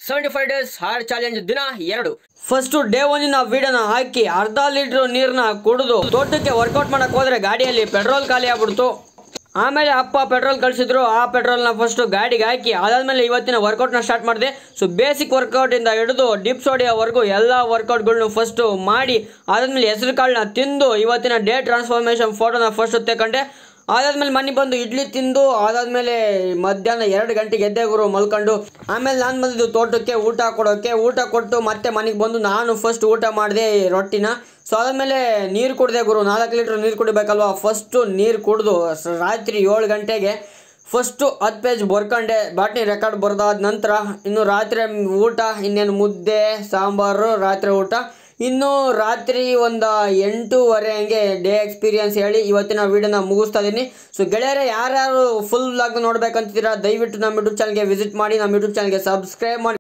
75 days hard challenge ದಿನ 2 first day 1 ವಿಡಿಯೋನ ಹಾಕಿ ಅರ್ಧ ಲೀಟರ್ ನೀರನ್ನ ಕುಡಿದು ತೋಟಕ್ಕೆ ವರ್ಕೌಟ್ ಮಾಡಕ್ ಹೋದ್ರೆ ಗಾಡಿಯಲ್ಲಿ ಪೆಟ್ರೋಲ್ ಖಾಲಿ ಆಗ್ಬಿಡ್ತು. ಆಮೇಲೆ ಅಪ್ಪ ಪೆಟ್ರೋಲ್ ಕಳಿಸಿದ್ರು. ಆ ಪೆಟ್ರೋಲ್ನ ಫಸ್ಟ್ ಗಾಡಿಗೆ ಹಾಕಿ ಅದಾದ್ಮೇಲೆ ಇವತ್ತಿನ ವರ್ಕೌಟ್ನ ಸ್ಟಾರ್ಟ್ ಮಾಡಿದೆ. ಸೊ ಬೇಸಿಕ್ ವರ್ಕೌಟ್ ಇಂದ ಹಿಡಿದು ಡಿಪ್ಸ್ ಹೊಡೆಯೋವರೆಗೂ ಎಲ್ಲ ವರ್ಕೌಟ್ಗಳನ್ನ ಫಸ್ಟ್ ಮಾಡಿ ಅದಾದ್ಮೇಲೆ ಹೆಸರು ಕಾಳನ್ನ ತಿಂದು ಇವತ್ತಿನ ಡೇ ಟ್ರಾನ್ಸ್ಫಾರ್ಮೇಷನ್ ಫೋಟೋನ ಫಸ್ಟ್ ತೆಕೊಂಡೆ. ಅದಾದ್ಮೇಲೆ ಮನೆಗೆ ಬಂದು ಇಡ್ಲಿ ತಿಂದು ಅದಾದ್ಮೇಲೆ ಮಧ್ಯಾಹ್ನ 2 ಗಂಟೆಗೆ ಎದ್ದೆ ಗುರು ಮಲ್ಕೊಂಡು. ಆಮೇಲೆ ನಾನು ಬಂದಿದ್ದು ತೋಟಕ್ಕೆ ಊಟ ಕೊಡೋಕ್ಕೆ. ಊಟ ಕೊಟ್ಟು ಮತ್ತೆ ಮನೆಗೆ ಬಂದು ನಾನು ಫಸ್ಟ್ ಊಟ ಮಾಡಿದೆ ರೊಟ್ಟಿನ. ಸೊ ಅದಾದ್ಮೇಲೆ ನೀರು ಕುಡಿದೆ ಗುರು. 4 ಲೀಟ್ರ್ ನೀರು ಕುಡಿಬೇಕಲ್ವ. ಫಸ್ಟು ನೀರು ಕುಡಿದು ರಾತ್ರಿ 7 ಗಂಟೆಗೆ ಫಸ್ಟು 10 ಪೇಜ್ ಬರ್ಕೊಂಡೆ. ಬಾಟ್ನಿ ರೆಕಾರ್ಡ್ ಬರೆದಾದ ನಂತರ ಇನ್ನು ರಾತ್ರಿ ಊಟ ಇನ್ನೇನು ಮುದ್ದೆ ಸಾಂಬಾರು ರಾತ್ರಿ ಊಟ. ಇನ್ನು ರಾತ್ರಿ ಒಂದು 8:30 ಹಂಗೆ ಡೇ ಎಕ್ಸ್ಪೀರಿಯನ್ಸ್ ಹೇಳಿ ಇವತ್ತಿನ ವೀಡಿಯೋನ ಮುಗಿಸ್ತಾ ಇದ್ದೀನಿ. ಸೊ ಗೆಳೆಯರೇ, ಯಾರ್ಯಾರು ಫುಲ್ ವ್ಲಾಗ್ ನೋಡ್ಬೇಕಂತಿದ್ದೀರಾ ದಯವಿಟ್ಟು ನಮ್ಮ ಯೂಟ್ಯೂಬ್ ಚಾನಲ್ಗೆ ವಿಸಿಟ್ ಮಾಡಿ, ನಮ್ಮ ಯೂಟ್ಯೂಬ್ ಚಾನಲ್ಗೆ ಸಬ್ಸ್ಕ್ರೈಬ್ ಮಾಡಿ.